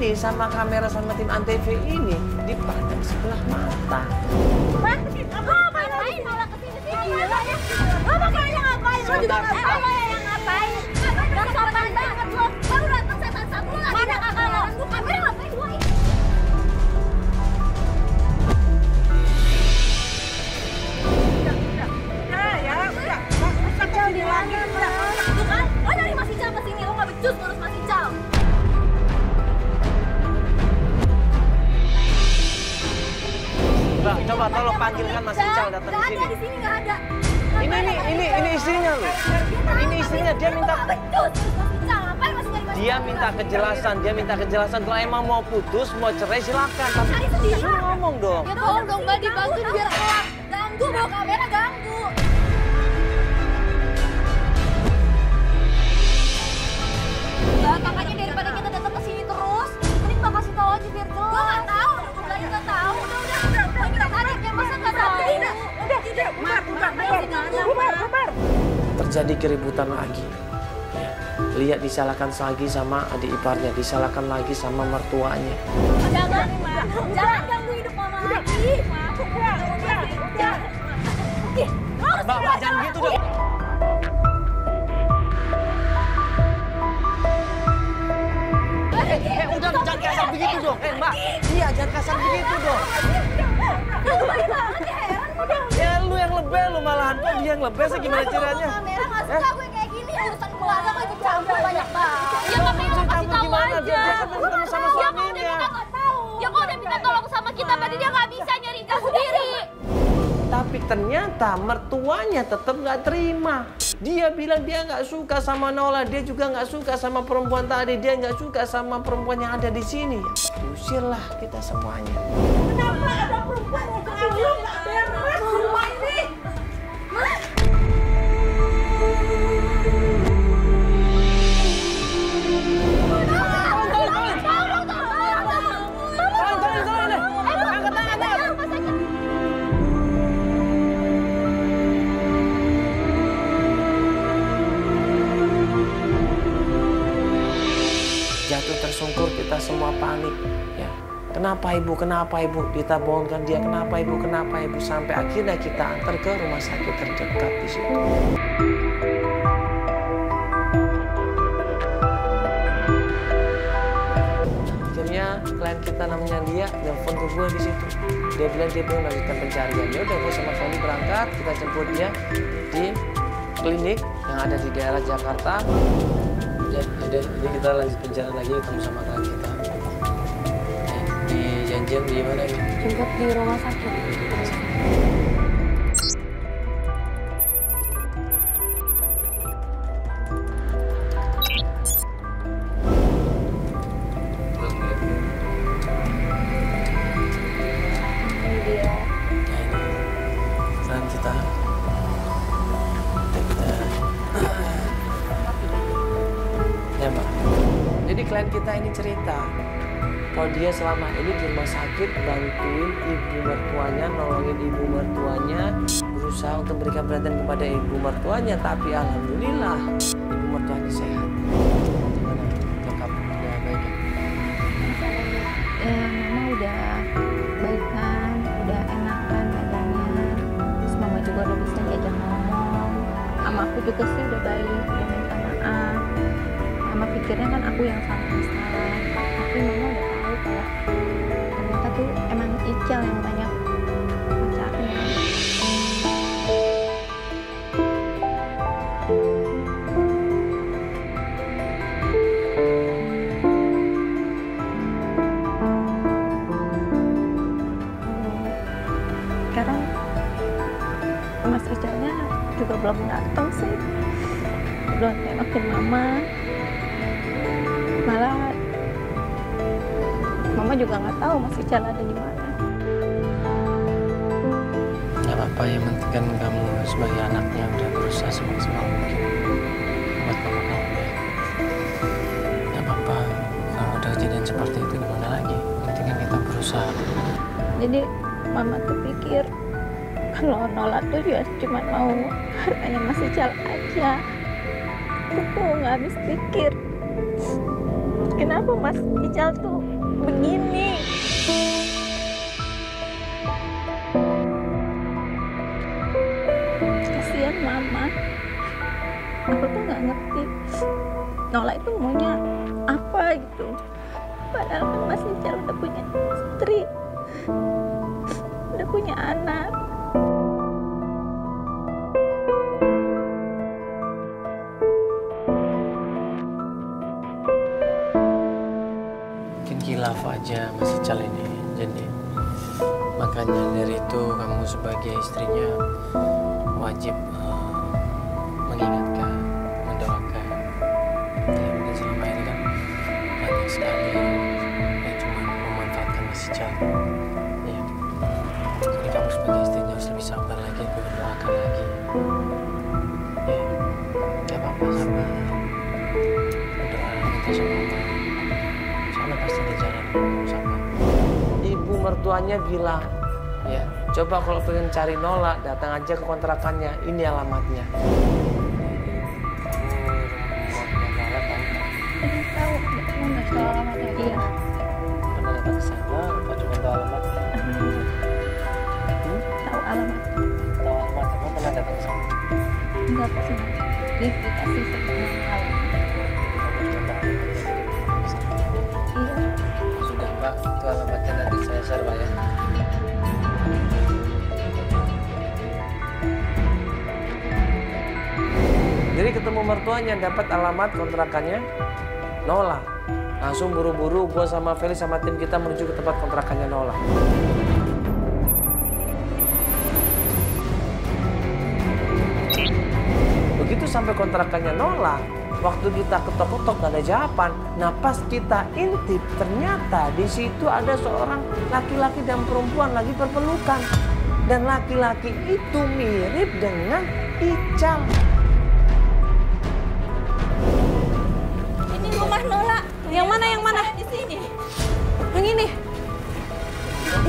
ini sama kamera sama tim Antv ini dipandang sebelah mata. Ngapain malah kesini sih? Gila ya. Lo makanya ngapain? Lo juga ngapain? Lo yang ngapain? Gak sopan banget lo. Baru datang setan satu lagi. Mana kakak lo? Lu kamera ngapain gue? Tuh kan, lo dari Mas Ical kesini, lo gak becus ngurus Mas Ical. Mbak, coba tolong panggilkan Mas Ical datang ke sini. Di sini nggak ada. Ini istrinya loh. Ini istrinya, dia minta kejelasan. Kalau emang mau putus, mau cerai silakan. Tapi suruh ngomong dong. Ya tolong dong Mbak dibantuin biar kelar. Ganggu bawa kamera ganggu. Mbak, makanya daripada kita datang ke sini terus, mending Mbak kasih tahu aja biar jelas. Gua nggak tahu, gue bilang nggak tahu. Udah, kita tarik ya masa nggak tahu. Bubar. Terjadi keributan lagi. Ya. Lihat disalahkan lagi sama adik iparnya, disalahkan lagi sama mertuanya. Jangan ganggu hidup mama lagi. Mbak, jangan gitu dong. Udah jangan kasar begitu dong. Mbak, iya jangan kasar begitu dong. Lu baik banget ya, heran gue dong. Ya lu yang lebih, lu malahan kok dia yang lebih sih gimana caranya? Kamera nggak suka gue kayak gini, urusan keluarga gue ikut campur banyak banget. Ya makanya lo kasih tahu aja. Dia kan ketemu sama suaminya. Ya kok udah minta tolong sama kita, berarti dia nggak bisa nyari Ical sendiri. Tapi ternyata mertuanya tetap nggak terima. Dia bilang dia nggak suka sama Nola, dia juga nggak suka sama perempuan tadi, dia nggak suka sama perempuan yang ada di sini. Usirlah kita semuanya. Kenapa ada perempuan yang kecil nggak beres rumah ini? Jatuh tersungkur, kita semua panik. Ya, kenapa ibu? Kita bohongkan dia, kenapa ibu? Sampai akhirnya kita antar ke rumah sakit terdekat di situ. Akhirnya klien kita namanya Lia nelfon ke gue di situ. Dia bilang dia pengen melanjutkan pencarian. Ya udah, gue sama Foni berangkat, kita jemput dia di klinik yang ada di daerah Jakarta. Jadi kita lanjut pencarian lagi, ketemu sama klien kita. Di janjian di mana nih? Jemput di rumah sakit. Jadi klien kita ini cerita kalau dia selama ini di rumah sakit bantuin ibu mertuanya, nolongin ibu mertuanya, berusaha untuk memberikan perhatian kepada ibu mertuanya, tapi alhamdulillah ibu mertuanya sehat. Gimana? Lengkap, udah baik. Mama udah baikan, udah enakan badannya. Terus mama juga udah bisa diajak ngomong. Sama aku juga sih udah baik, udah minta maaf. Mama pikirnya kan aku yang salah, tapi mama udah tahu kalau ternyata tuh emang Ical yang banyak pacarnya. Sekarang Mas Icalnya juga belum datang sih, belum nengokin mama. Malah mama juga nggak tahu Mas Ical ada di mana. Gak apa-apa, yang penting kan kamu sebagai anaknya udah berusaha semaksimal mungkin buat mama kamu ya. Gak apa-apa, kalau udah kejadian seperti itu gimana lagi? Yang penting kan kita berusaha. Jadi mama tuh pikir kalau Nola tuh juga cuma mau hartanya Mas Ical aja. Aku tuh nggak habis pikir kenapa Mas Ical tuh begini. Kasihan mama. Aku tuh nggak ngerti Nola itu maunya apa gitu. Padahal kan Mas Ical udah punya istri, udah punya anak. Mungkin khilaf aja Mas Ical ini, jadi makanya dari itu kamu sebagai istrinya wajib mengingatkan, mendoakan. Ya mungkin selama ini kan banyak sekali yang cuma memanfaatkan Mas Ical. Ya, jadi kamu sebagai istrinya harus lebih sabar lagi, berdoakan lagi. Ya, gak apa-apa, sabar. Berdoa minta sama Allah. Sana pasti ada jalan sama. Ibu mertuanya bilang, ya coba kalau pengen cari Nola, datang aja ke kontrakannya. Ini alamatnya. Tahu, nggak tahu alamatnya. Iya. Pernah datang ke sana, apa cuma tahu alamatnya? Tahu alamat. Tahu alamatnya, kamu pernah datang ke sana? Enggak sih. Dikasih semua alamat. Kamu cuma tahu alamatnya, jadi kamu bisa tanya. Iya. Sudah Pak, itu alamatnya nanti saya share Pak ya. Jadi ketemu mertuanya, dapat alamat kontrakannya Nola. Langsung buru-buru gue sama Felix sama tim kita menuju ke tempat kontrakannya Nola. Begitu sampai kontrakannya Nola, waktu kita ketok-ketok gak ada jawaban. Nah pas kita intip, ternyata di situ ada seorang laki-laki dan perempuan lagi berpelukan. Dan laki-laki itu mirip dengan Ical. Ini rumah Nola. Yang mana, yang mana? Di sini. Yang ini.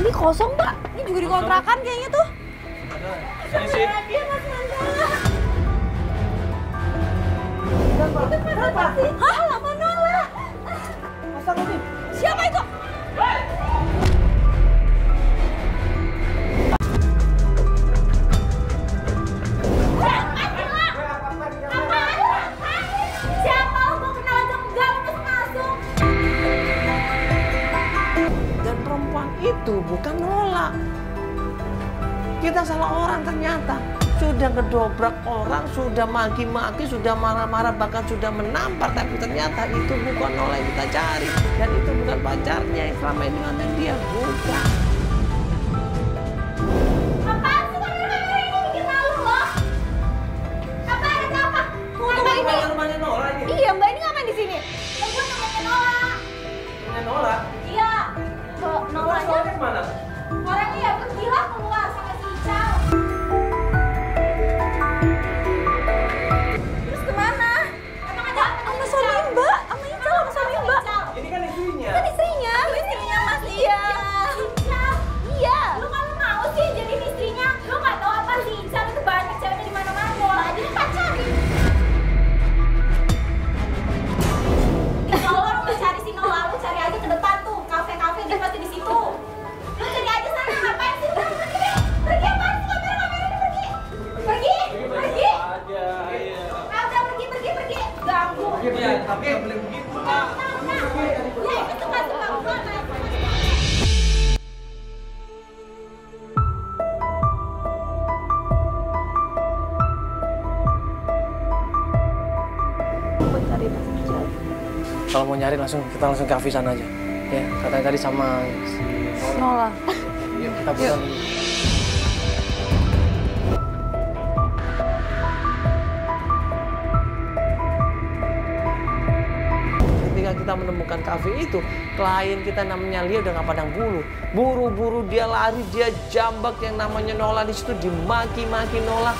Ini kosong, Pak. Ini juga dikontrakan kayaknya tuh. Dia Mas Mandala. Kenapa? Hah, lama Nola. Masa tadi? Siapa itu? Siapa? Gua kenal aja enggak, terus masuk. Dan perempuan itu bukan Nola. Kita salah orang ternyata. Sudah ngedobrak orang, sudah maki-maki, sudah marah-marah, bahkan sudah menampar. Tapi ternyata itu bukan Nola yang kita cari. Dan itu bukan pacarnya yang selama ini ada dia. Bukan. Apaan sih kamera-kamera ini bikin malu loh? Apa ada apa? Mbak ini? Rumahnya Nola ini. Iya, Mbak ini ngapain di sini? Ya, gue temennya Nola. Rumahnya Nola? Iya. Kok Nolanya? Nolanya kemana? Orangnya ya pergilah keluar sama si Ical. Terus kemana? Emang ada apa? Sama suami Mbak, sama Ical, sama suami Mbak. Ini kan istrinya. Kan istrinya, istrinya Mas iya. Ical. Iya. Lu kalau mau sih jadi istrinya, lu nggak tahu apa si Ical itu banyak ceweknya di mana-mana. Nola aja lu pacarin. Kalau lu mau cari si Nola, lu cari aja ke depan tuh, kafe-kafe dia pasti di situ. Lu cari aja sana, ngapain sih? Udah pergi deh. Pergi apaan sih kamera-kamera ini pergi? Pergi. Pergi. Aja, iya. Ah, udah pergi. Ganggu. Iya, tapi nggak boleh begitu, Pak. Ya itu kan tukang gua, naik. Mau cari Mas Ical. Kalau mau nyari kita langsung ke kafe sana aja. Ya, katanya tadi sama Nola. Yuk kita pulang. Ketika kita menemukan kafe itu, klien kita namanya Lia udah nggak pandang bulu. Buru-buru dia lari, dia jambak yang namanya Nola di situ, dimaki-maki Nola.